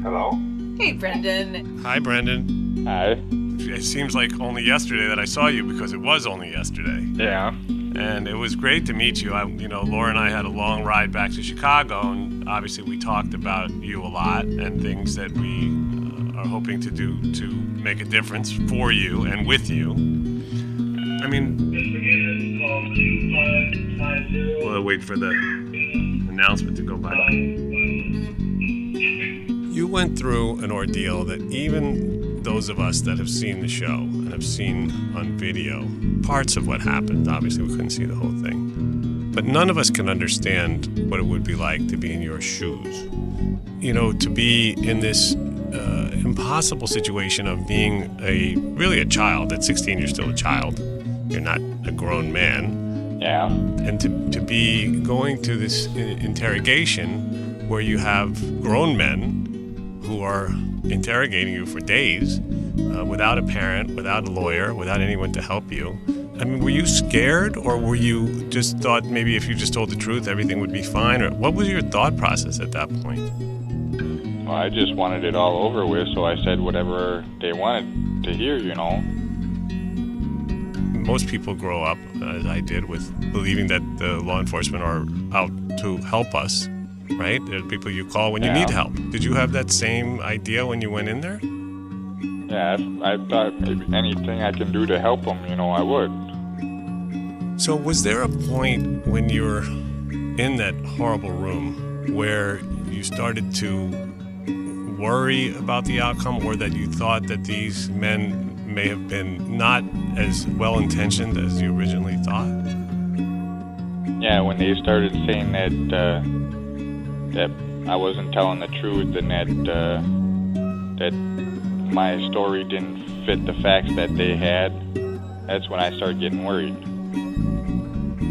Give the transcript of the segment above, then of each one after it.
Hello? Hey, Brendan. Hi, Brendan. Hi. It seems like only yesterday that I saw you because it was only yesterday. Yeah. And it was great to meet you. Laura and I had a long ride back to Chicago, and obviously we talked about you a lot and things that we are hoping to do to make a difference for you and with you. I mean, we'll wait for the announcement to go by. You went through an ordeal that even those of us that have seen the show and have seen on video parts of what happened, obviously we couldn't see the whole thing, but none of us can understand what it would be like to be in your shoes. To be in this impossible situation of being really a child. At 16, you're still a child. You're not a grown man. Yeah. And to be going to this interrogation where you have grown men who are interrogating you for days without a parent, without a lawyer, without anyone to help you. I mean, were you scared, or were you just thought maybe if you just told the truth, everything would be fine? Or what was your thought process at that point? Well, I just wanted it all over with, so I said whatever they wanted to hear, Most people grow up, as I did, with believing that the law enforcement are out to help us, right? They're people you call when you need help. Did you have that same idea when you went in there? Yeah, I thought maybe anything I can do to help them, I would. So was there a point when you were in that horrible room where you started to worry about the outcome, or that you thought that these men may have been not as well-intentioned as you originally thought? Yeah, when they started saying that I wasn't telling the truth and that my story didn't fit the facts that they had, that's when I started getting worried.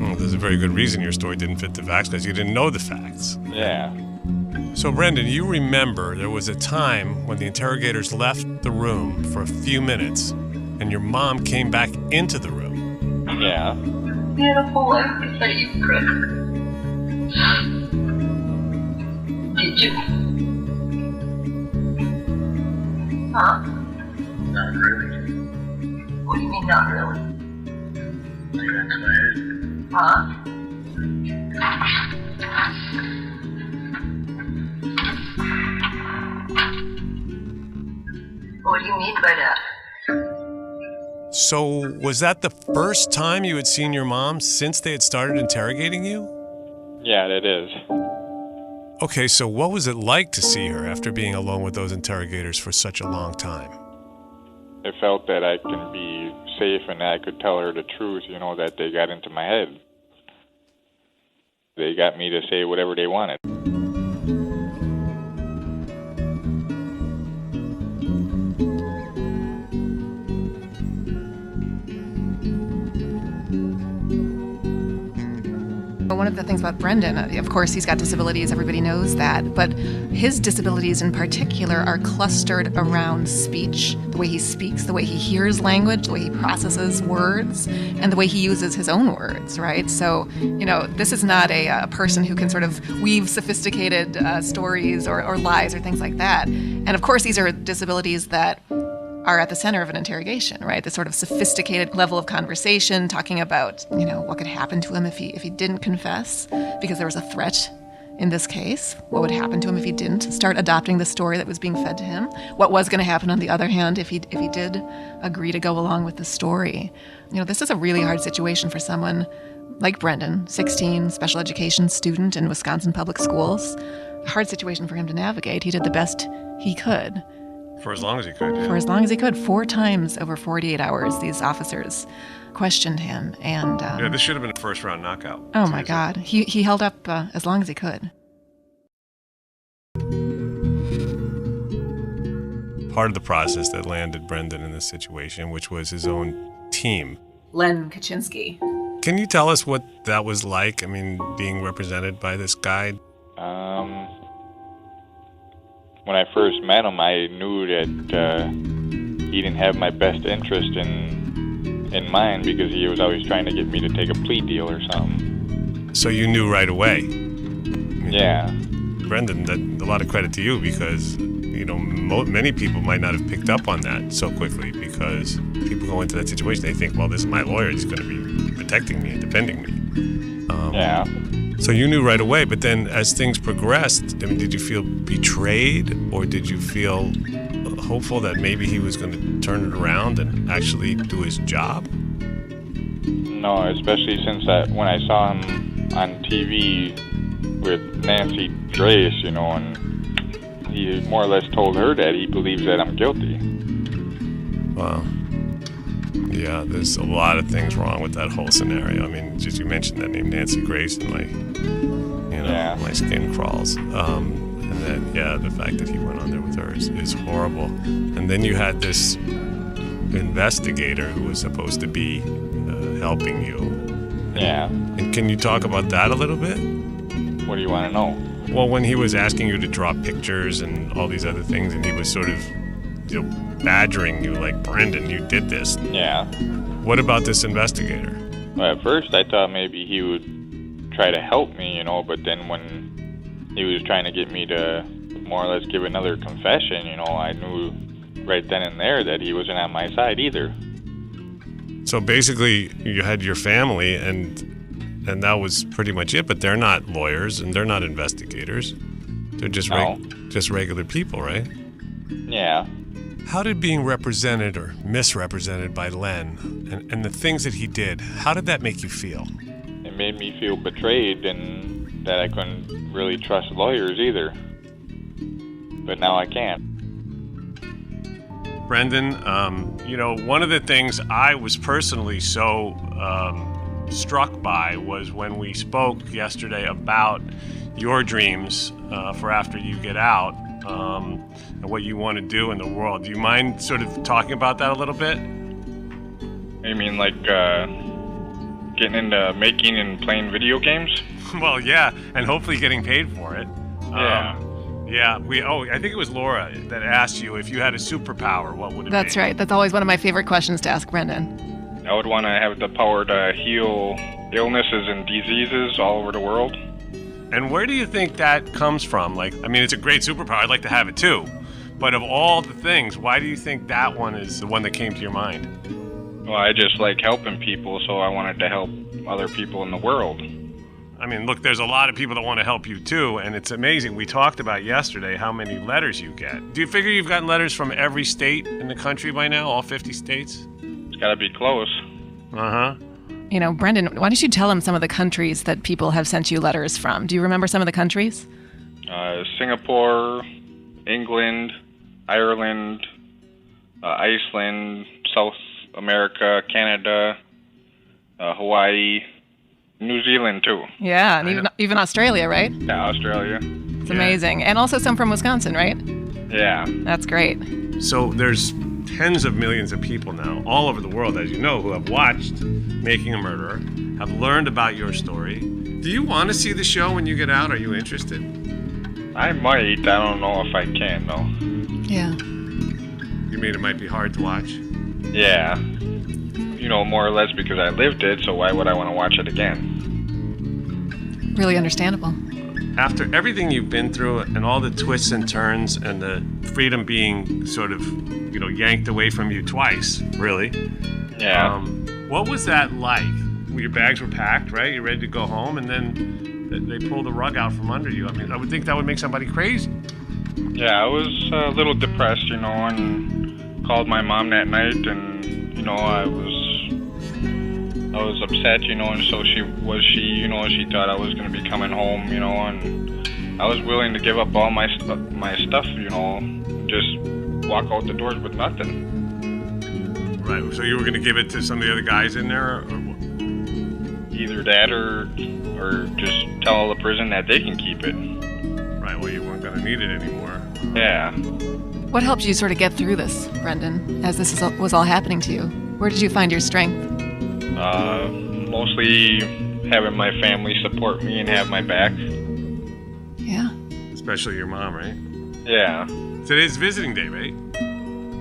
Well, there's a very good reason your story didn't fit the facts, because you didn't know the facts. Yeah. So, Brendan, you remember there was a time when the interrogators left the room for a few minutes and your mom came back into the room. Yeah. Beautiful life that you could. Did you? Huh? Not really. What do you mean, not really? I got to my head. Huh? What do you mean by that? So, was that the first time you had seen your mom since they had started interrogating you? Yeah, it is. Okay, so what was it like to see her after being alone with those interrogators for such a long time? It felt that I can be safe and that I could tell her the truth, that they got into my head. They got me to say whatever they wanted. One of the things about Brendan, of course, he's got disabilities, everybody knows that, but his disabilities in particular are clustered around speech, the way he speaks, the way he hears language, the way he processes words, and the way he uses his own words, right? So, this is not a person who can sort of weave sophisticated stories or lies or things like that. And of course, these are disabilities that are at the center of an interrogation, right? The sort of sophisticated level of conversation, talking about, what could happen to him if he didn't confess, because there was a threat in this case. What would happen to him if he didn't start adopting the story that was being fed to him? What was going to happen, on the other hand, if he did agree to go along with the story? This is a really hard situation for someone like Brendan, 16, special education student in Wisconsin public schools. A hard situation for him to navigate. He did the best he could. For as long as he could, yeah. For as long as he could. 4 times over 48 hours, these officers questioned him. And this should have been a first-round knockout. Oh, my God. He held up as long as he could. Part of the process that landed Brendan in this situation, which was his own team. Len Kaczynski. Can you tell us what that was like? I mean, being represented by this guy? When I first met him, I knew that he didn't have my best interest in mind, because he was always trying to get me to take a plea deal or something. So you knew right away? Yeah. Brendan, a lot of credit to you, because many people might not have picked up on that so quickly, because people go into that situation, they think, well, this is my lawyer, he's going to be protecting me and defending me. Yeah. So you knew right away, but then as things progressed, I mean, did you feel betrayed, or did you feel hopeful that maybe he was going to turn it around and actually do his job? No, especially since when I saw him on TV with Nancy Grace, and he more or less told her that he believes that I'm guilty. Wow. Yeah, there's a lot of things wrong with that whole scenario. I mean, just you mentioned that name, Nancy Grace, and my skin crawls. And then, the fact that he went on there with her is horrible. And then you had this investigator who was supposed to be helping you. Yeah. And can you talk about that a little bit? What do you want to know? Well, when he was asking you to draw pictures and all these other things, and he was sort of, badgering you like, Brendan, you did this. Yeah. What about this investigator? Well, at first I thought maybe he would try to help me, but then when he was trying to get me to more or less give another confession, I knew right then and there that he wasn't on my side either. So basically, you had your family, and that was pretty much it. But they're not lawyers, and they're not investigators. They're just just regular people, right? Yeah. How did being represented or misrepresented by Len and the things that he did, how did that make you feel? It made me feel betrayed, and that I couldn't really trust lawyers either. But now I can't. Brendan, one of the things I was personally so struck by was when we spoke yesterday about your dreams for after you get out, and what you want to do in the world. Do you mind sort of talking about that a little bit? You mean like getting into making and playing video games? Well, yeah, and hopefully getting paid for it. Yeah. I think it was Laura that asked you if you had a superpower, what would it be? That's right. That's always one of my favorite questions to ask Brendan. I would want to have the power to heal illnesses and diseases all over the world. And where do you think that comes from? It's a great superpower. I'd like to have it too. But of all the things, why do you think that one is the one that came to your mind? Well, I just like helping people, so I wanted to help other people in the world. I mean, look, there's a lot of people that want to help you too, and it's amazing. We talked about yesterday how many letters you get. Do you figure you've gotten letters from every state in the country by now, all 50 states? It's got to be close. Uh-huh. Brendan, why don't you tell him some of the countries that people have sent you letters from? Do you remember some of the countries? Singapore, England, Ireland, Iceland, South America, Canada, Hawaii, New Zealand too. Yeah, and even Australia, right? Yeah, Australia. It's amazing. And also some from Wisconsin, right? Yeah. That's great. So there's tens of millions of people now all over the world, as you know, who have watched Making a Murderer, have learned about your story. Do you want to see the show when you get out? Are you interested? I might. I don't know if I can, though. Yeah. You mean it might be hard to watch? Yeah. More or less because I lived it, so why would I want to watch it again? Really understandable. After everything you've been through and all the twists and turns and the freedom being sort of, yanked away from you twice, really. Yeah. What was that like? Your bags were packed, right? You're ready to go home, and then they pulled the rug out from under you. I mean, I would think that would make somebody crazy. Yeah, I was a little depressed, and called my mom that night, and, I was upset, and so she thought I was going to be coming home, and I was willing to give up all my stuff, just walk out the doors with nothing. Right, so you were going to give it to some of the other guys in there, or what? Either that or just tell the prison that they can keep it. Right, well, you weren't going to need it anymore. Yeah. What helped you sort of get through this, Brendan, as this was all happening to you? Where did you find your strength? Mostly having my family support me and have my back. Yeah. Especially your mom, right? Yeah. Today's visiting day, right?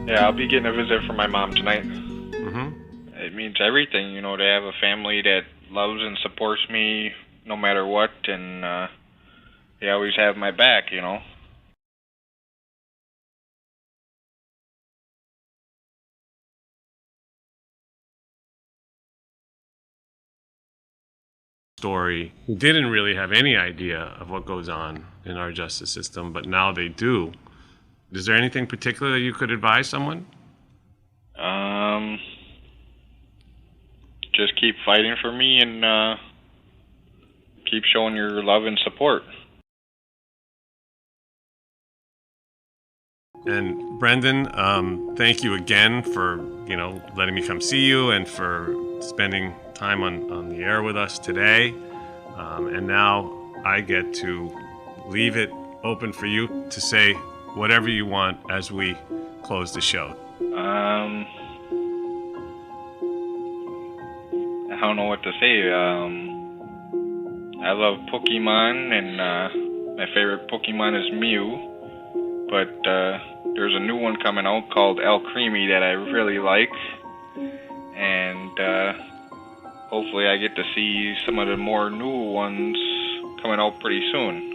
Yeah, I'll be getting a visit from my mom tonight. Mm-hmm. It means everything, to have a family that loves and supports me no matter what, and they always have my back, story who didn't really have any idea of what goes on in our justice system, but now they do. Is there anything particular that you could advise someone? Just keep fighting for me and keep showing your love and support. And Brendan, thank you again for, letting me come see you and for spending time on the air with us today. And now I get to leave it open for you to say whatever you want as we close the show. I don't know what to say. I love Pokemon, and my favorite Pokemon is Mew. But there's a new one coming out called El Creamy that I really like. And hopefully I get to see some of the more new ones coming out pretty soon.